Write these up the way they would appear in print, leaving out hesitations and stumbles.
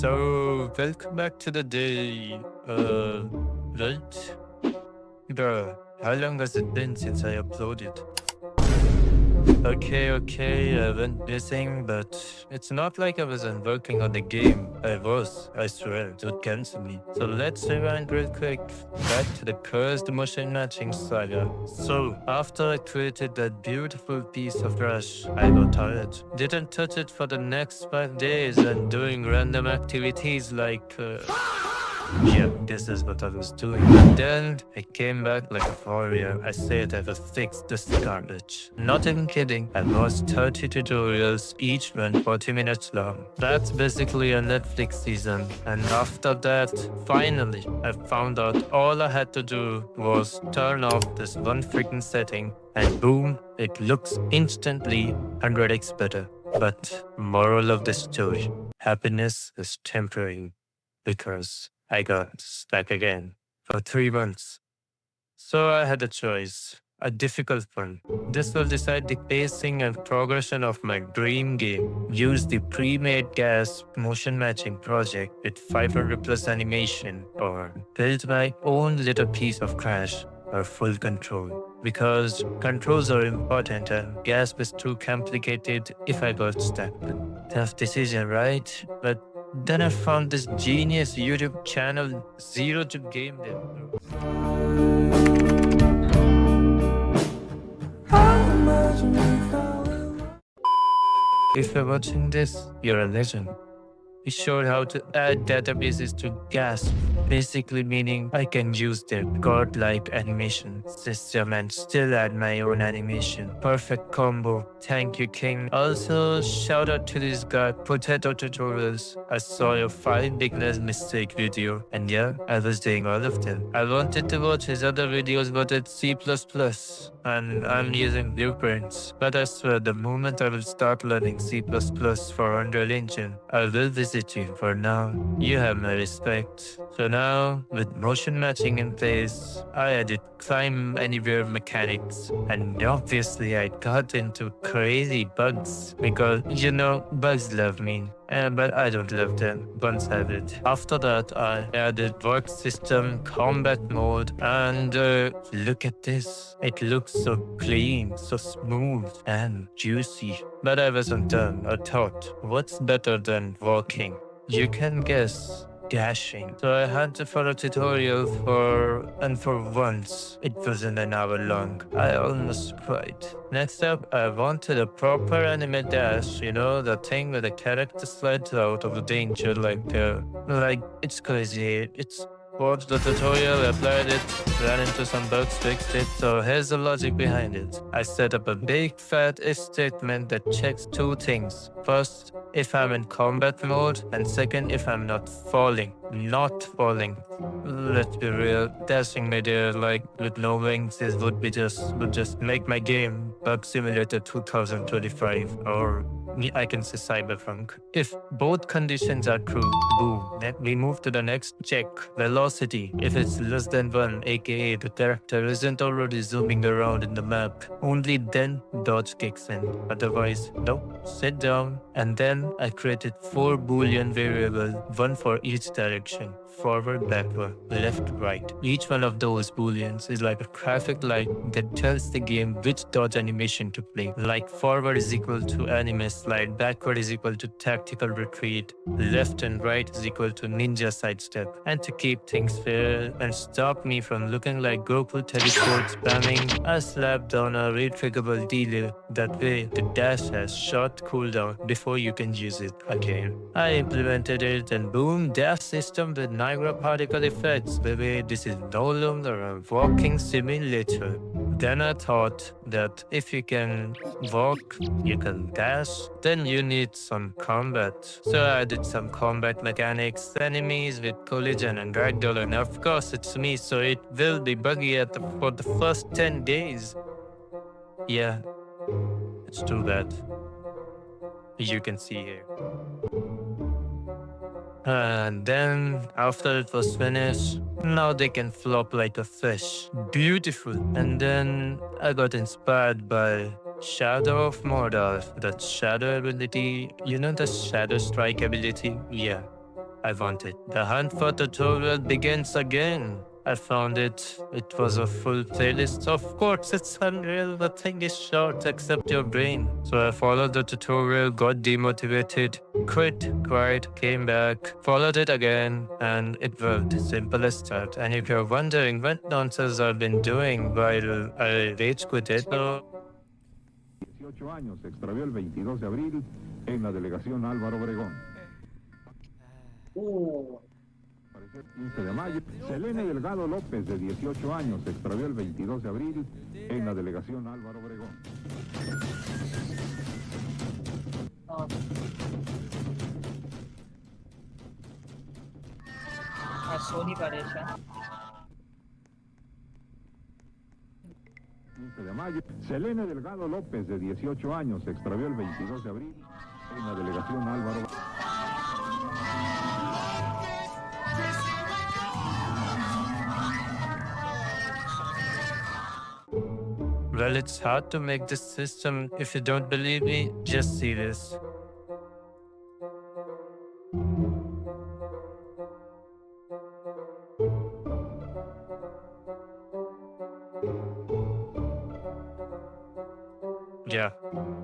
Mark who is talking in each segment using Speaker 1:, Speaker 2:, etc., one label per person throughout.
Speaker 1: So, welcome back to the day. Right? Bro, how long has it been since I uploaded? Okay, I went missing, but it's not like I wasn't working on the game. I swear. Don't cancel me. So let's rewind real quick back to the cursed motion matching saga. So, after I created that beautiful piece of trash, I got tired. Didn't touch it for the next 5 days and doing random activities like. Yeah, this is what I was doing. And then I came back like a warrior. I said I will fix this garbage. Not even kidding. I watched 30 tutorials, each one 40 minutes long. That's basically a Netflix season. And after that, finally, I found out all I had to do was turn off this one freaking setting and boom, it looks instantly 100x better. But moral of the story, happiness is temporary because I got stuck again for 3 months. So I had a choice, a difficult one. This will decide the pacing and progression of my dream game. Use the pre-made gas motion matching project with 500 plus animation, or build my own little piece of crash or full control. Because controls are important and gas was too complicated if I got stuck. Tough decision, right? But then I found this genius YouTube channel, Zero to Game Dev. If you're watching this, you're a legend. He showed how to add databases to Gas, basically meaning I can use their godlike animation system and still add my own animation. Perfect combo. Thank you, King. Also, shout out to this guy, Potato Tutorials. I saw your 5 beginners mistake video, and yeah, I was doing all of them. I wanted to watch his other videos, but it's C++, and I'm using blueprints. But I swear, the moment I will start learning C++ for Unreal Engine, I will visit you. For now, you have my respect. So now, with motion matching in place, I added climb anywhere mechanics, and obviously I got into crazy bugs because bugs love me. But I don't love them. Bugs have it. After that, I added work system, combat mode, and look at this. It looks so clean, so smooth and juicy. But I wasn't done. I thought, what's better than walking? You can guess. Dashing. So I had to follow a tutorial for once, it wasn't an hour long. I almost cried. Next up, I wanted a proper anime dash, the thing where the character slides out of the danger like it's crazy. It's watched the tutorial, applied it, ran into some bugs, fixed it. So here's the logic behind it. I set up a big fat if statement that checks 2 things. First, if I'm in combat mode, and second, if I'm not falling. Not falling. Let's be real, dashing midair like with no wings would just make my game Bug Simulator 2025, or I can say Cyberpunk. If both conditions are true, boom, then we move to the next check. Velocity. If it's less than 1, aka the character isn't already zooming around in the map, only then dodge kicks in. Otherwise, nope, sit down. And then I created 4 boolean variables, one for each direction. Forward, backward, left, right. Each one of those booleans is like a traffic light that tells the game which dodge animation to play. Like forward is equal to anime slide, backward is equal to tactical retreat, left and right is equal to ninja sidestep. And to keep things fair and stop me from looking like Goku teleport spamming, I slapped down a retriggable delay. That way, the dash has short cooldown before you can use it again. I implemented it and boom, dash system with Niagara particle effects. Baby, this is no longer a walking simulator. Then I thought that if you can walk, you can dash, then you need some combat. So I did some combat mechanics, enemies with collision and ragdoll, and of course it's me, so it will be buggy for the first 10 days. Yeah, it's too bad. You can see here. And then, after it was finished, now they can flop like a fish. Beautiful. And then I got inspired by Shadow of Mordor, that shadow ability. The shadow strike ability? Yeah. I wanted. The hunt for tutorial begins again. I found it. It was a full playlist. Of course, it's unreal. The thing is short, except your brain. So I followed the tutorial, got demotivated, quit, cried, came back, followed it again, and it worked. Simple as that. And if you're wondering what nonsense I've been doing while I rage quit it, so
Speaker 2: 18 años, se extravió el 22 de abril en la delegación Álvaro Obregón. Apareció el 15 de mayo. Selene Delgado López, de 18 años, se extravió el 22 de abril en la delegación Álvaro Obregón.
Speaker 3: Sony parece.
Speaker 2: 15 de mayo. Selene Delgado López, de 18 años, se extravió el 22 de abril en la delegación Álvaro.
Speaker 1: well, it's hard to make this system. If you don't believe me, just see this. Yeah,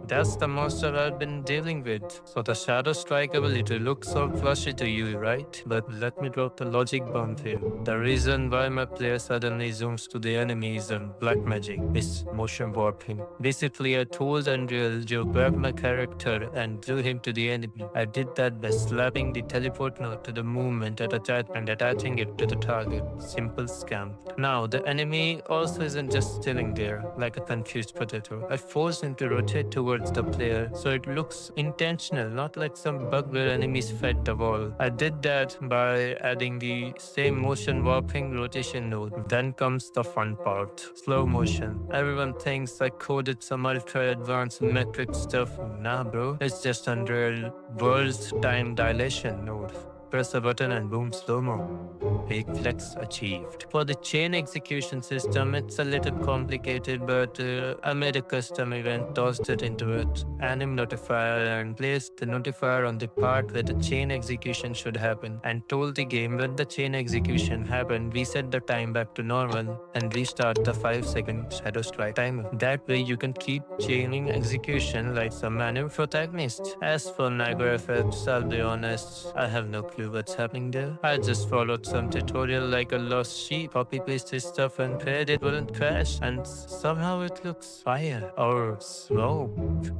Speaker 1: that's the monster I've been dealing with. So the shadow strike ability looks so flashy to you, right? But let me drop the logic bomb here. The reason why my player suddenly zooms to the enemies and black magic is motion warping. Basically, I told Unreal to grab my character and drew him to the enemy. I did that by slapping the teleport node to the movement and attaching it to the target. Simple scam. Now, the enemy also isn't just chilling there like a confused potato. I forced him to rotate towards the player so it looks intentional, not like some bug where enemies fight the wall. I did that by adding the same motion warping rotation node. Then comes the fun part, slow motion. Everyone thinks I coded some ultra advanced metric stuff. Nah bro, it's just Unreal World's time dilation node. Press a button and boom, slow-mo. Big flex achieved. For the chain execution system, it's a little complicated, but I made a custom event, tossed it into it, anim notifier, and placed the notifier on the part where the chain execution should happen, and told the game when the chain execution happened, reset the time back to normal, and restart the 5-second shadow strike timer. That way you can keep chaining execution like some anime protagonist. As for Niagara effects, I'll be honest, I have no clue what's happening there. I just followed some tutorial like a lost sheep, copy pasted stuff and prayed it wouldn't crash, and somehow it looks fire or smoke.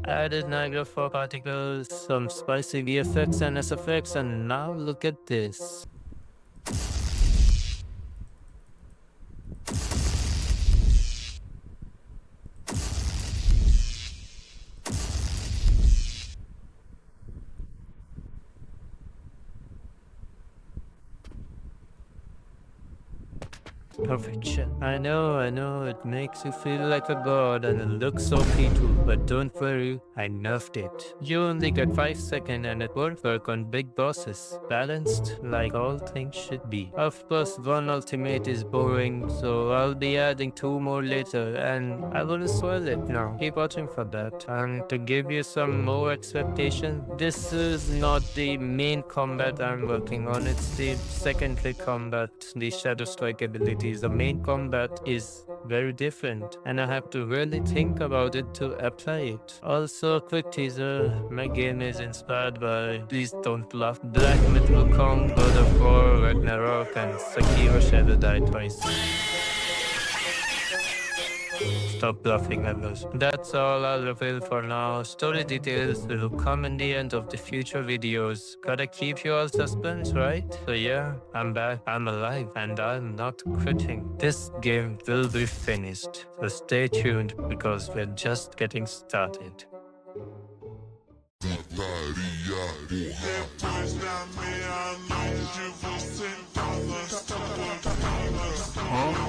Speaker 1: I added Niagara for particles, some spicy VFX and SFX, and now look at this. Perfection. I know, it makes you feel like a god and it looks so too, but don't worry, I nerfed it. You only get 5 seconds and it won't work on big bosses. Balanced like all things should be. Of course, one ultimate is boring, so I'll be adding 2 more later and I will spoil it now. Keep watching for that. And to give you some more expectation, this is not the main combat I'm working on, it's the secondary combat, the Shadow Strike ability. The main combat is very different and I have to really think about it to apply it. Also, quick teaser, my game is inspired by, please don't laugh, Black Myth Wukong, God of War, Ragnarok and Sekiro Shadow Die Twice. Stop bluffing, members. That's all I'll reveal for now. Story details will come in the end of the future videos. Gotta keep you all suspense, right? So yeah, I'm back, I'm alive, and I'm not quitting. This game will be finished. So stay tuned because we're just getting started. Huh?